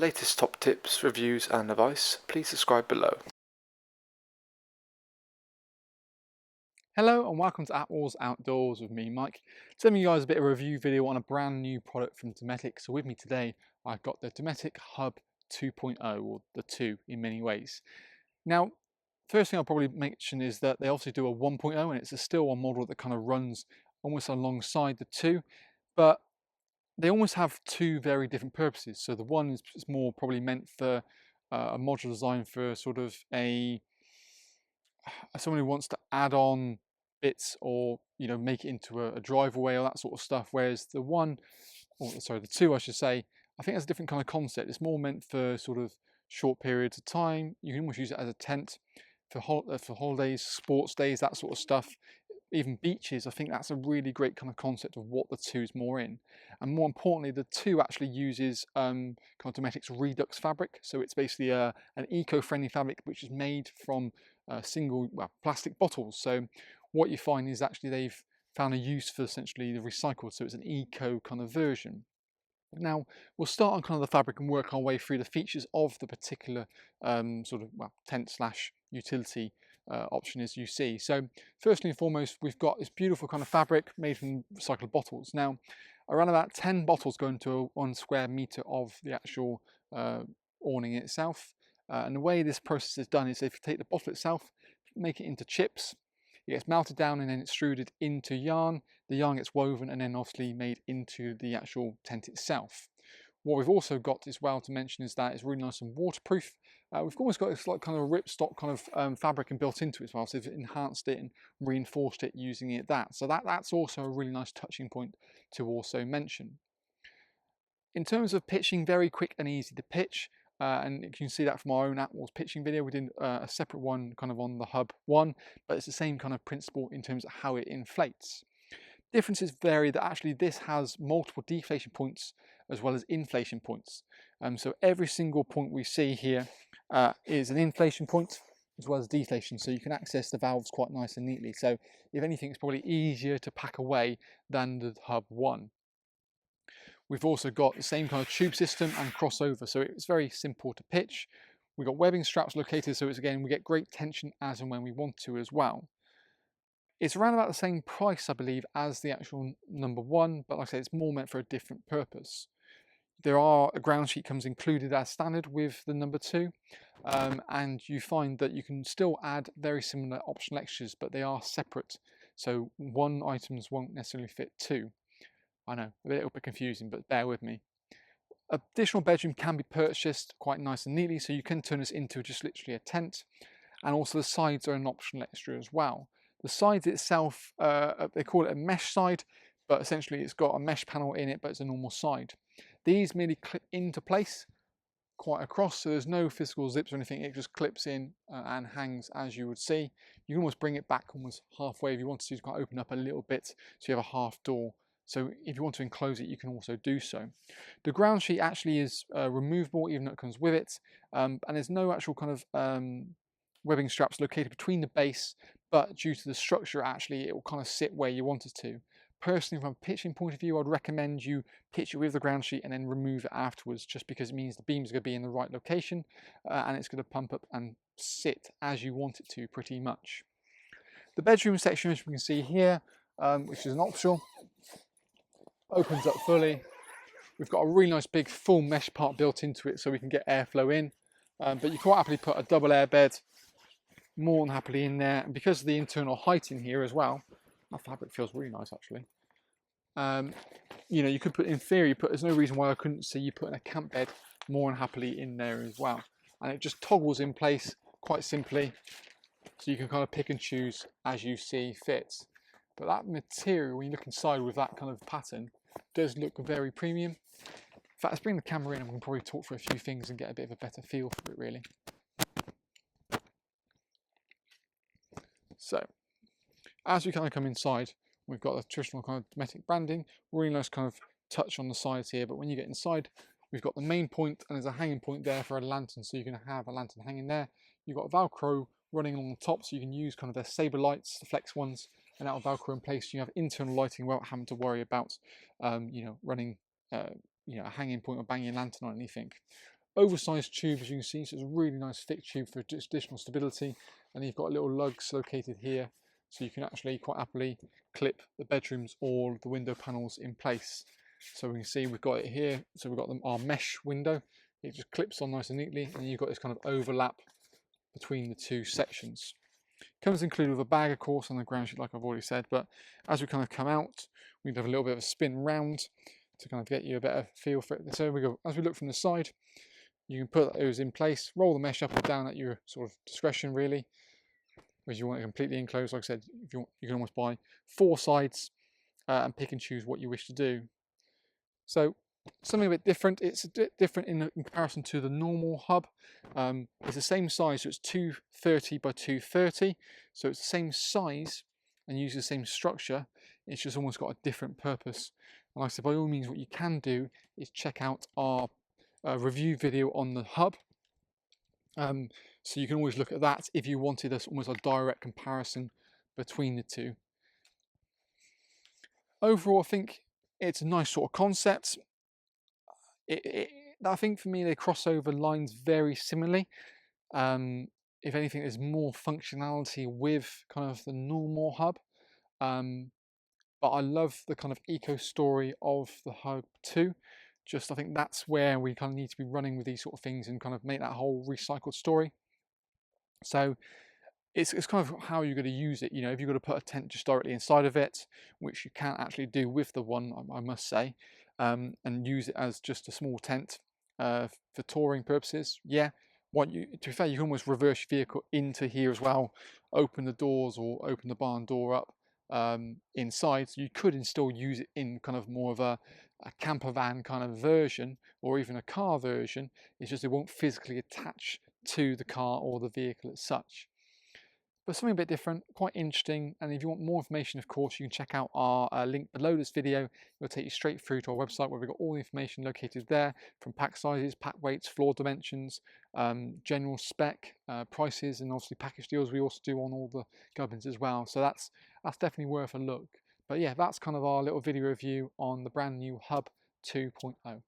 latest top tips, reviews and advice, please subscribe below. Hello and welcome to Attwoolls Outdoors with me, Mike. Telling you guys a bit of a review video on a brand new product from Dometic. So with me today, I've got the Dometic HUB 2.0, or the 2 in many ways. Now, first thing I'll probably mention is that they also do a 1.0, and it's still a model that kind of runs almost alongside the 2, but they almost have two very different purposes. So the one is more probably meant for a module design for sort of someone who wants to add on bits or make it into a driveway or that sort of stuff. Whereas the the 2, I should say, I think that's a different kind of concept. It's more meant for sort of short periods of time. You can almost use it as a tent for holidays, sports days, that sort of stuff. Even beaches, I think that's a really great kind of concept of what the 2 is more in. And more importantly, the 2 actually uses kind of Dometic's Redux fabric. So it's basically an eco-friendly fabric which is made from plastic bottles. So what you find is actually they've found a use for essentially the recycled, so it's an eco kind of version. Now we'll start on kind of the fabric and work our way through the features of the particular tent slash utility option as you see. So firstly and foremost, we've got this beautiful kind of fabric made from recycled bottles. Now around about 10 bottles go into 1 square meter of the actual awning itself. And the way this process is done is if you take the bottle itself, make it into chips, it gets melted down and then extruded into yarn. The yarn gets woven and then obviously made into the actual tent itself. What we've also got as well to mention is that it's really nice and waterproof. We've almost got this like kind of ripstop kind of fabric and built into it as well, so they've enhanced it and reinforced it using it so that's also a really nice touching point to also mention. In terms of pitching, very quick and easy to pitch. And you can see that from our own Attwoolls pitching video. We did a separate one kind of on the HUB 1, but it's the same kind of principle in terms of how it inflates. Differences vary that actually this has multiple deflation points as well as inflation points. So every single point we see here is an inflation point as well as deflation, so you can access the valves quite nice and neatly. So if anything, it's probably easier to pack away than the HUB 1. We've also got the same kind of tube system and crossover, so it's very simple to pitch. We've got webbing straps located, so we get great tension as and when we want to as well. It's around about the same price, I believe, as the actual number 1, but like I say, it's more meant for a different purpose. A ground sheet comes included as standard with the number 2, and you find that you can still add very similar optional extras, but they are separate. So 1 items won't necessarily fit 2. I know, a little bit confusing, but bear with me. Additional bedroom can be purchased quite nice and neatly, so you can turn this into just literally a tent. And also the sides are an optional extra as well. The sides itself, they call it a mesh side, but essentially it's got a mesh panel in it, but it's a normal side. These merely clip into place quite across, so there's no physical zips or anything. It just clips in and hangs as you would see. You can almost bring it back almost halfway if you want to kind of open up a little bit, so you have a half door. So if you want to enclose it, you can also do so. The ground sheet actually is removable, even though it comes with it. And there's no actual kind of webbing straps located between the base, but due to the structure, actually, it will kind of sit where you want it to. Personally, from a pitching point of view, I'd recommend you pitch it with the ground sheet and then remove it afterwards, just because it means the beam's going to be in the right location and it's going to pump up and sit as you want it to, pretty much. The bedroom section, as you can see here, which is an optional, opens up fully. We've got a really nice big full mesh part built into it so we can get airflow in, but you can quite happily put a double air bed more than happily in there. And because of the internal height in here as well, that fabric feels really nice actually. You could put, in theory, there's no reason why I couldn't see you putting a camp bed more than happily in there as well. And it just toggles in place quite simply, so you can kind of pick and choose as you see fit. But that material, when you look inside with that kind of pattern, does look very premium. In fact, let's bring the camera in and we can probably talk for a few things and get a bit of a better feel for it really. So, as we kind of come inside, we've got the traditional kind of Dometic branding, really nice kind of touch on the sides here, but when you get inside, we've got the main point and there's a hanging point there for a lantern, so you can have a lantern hanging there. You've got Velcro running along the top, so you can use kind of their saber lights, the flex ones, and that'll Velcro in place. You have internal lighting without having to worry about, running, a hanging point or banging a lantern or anything. oversized tube, as you can see, so it's a really nice thick tube for additional stability. And you've got little lugs located here, so you can actually quite happily clip the bedrooms or the window panels in place. So we can see we've got it here, so we've got our mesh window. It just clips on nice and neatly, and you've got this kind of overlap between the two sections. Comes included with a bag, of course, on the ground sheet, like I've already said, but as we kind of come out, we have a little bit of a spin round to kind of get you a better feel for it. So we go, as we look from the side, you can put those in place, roll the mesh up or down at your sort of discretion, really. Whereas you want it completely enclosed, like I said, if you want, you can almost buy 4 sides and pick and choose what you wish to do. So something a bit different. It's a bit different in comparison to the normal hub. It's the same size, so it's 230 by 230. So it's the same size and uses the same structure. It's just almost got a different purpose. And like I said, by all means, what you can do is check out our review video on the hub. So you can always look at that if you wanted almost a direct comparison between the two. Overall, I think it's a nice sort of concept. I think for me, they cross over lines very similarly. If anything, there's more functionality with kind of the normal hub. But I love the kind of eco story of the hub too. I think that's where we kind of need to be running with these sort of things and kind of make that whole recycled story. So it's kind of how you're going to use it. You know, if you've got to put a tent just directly inside of it, which you can actually do with the one, I must say, and use it as just a small tent for touring purposes. Yeah, to be fair, you can almost reverse your vehicle into here as well, open the doors or open the barn door up inside. So you could still use it in kind of more of a camper van kind of version, or even a car version. It's just it won't physically attach to the car or the vehicle as such. But something a bit different, quite interesting. And if you want more information, of course, you can check out our link below this video. It'll take you straight through to our website where we've got all the information located there, from pack sizes, pack weights, floor dimensions, general spec, prices, and obviously package deals we also do on all the gubbins as well. So that's definitely worth a look. But yeah, that's kind of our little video review on the brand new Hub 2.0.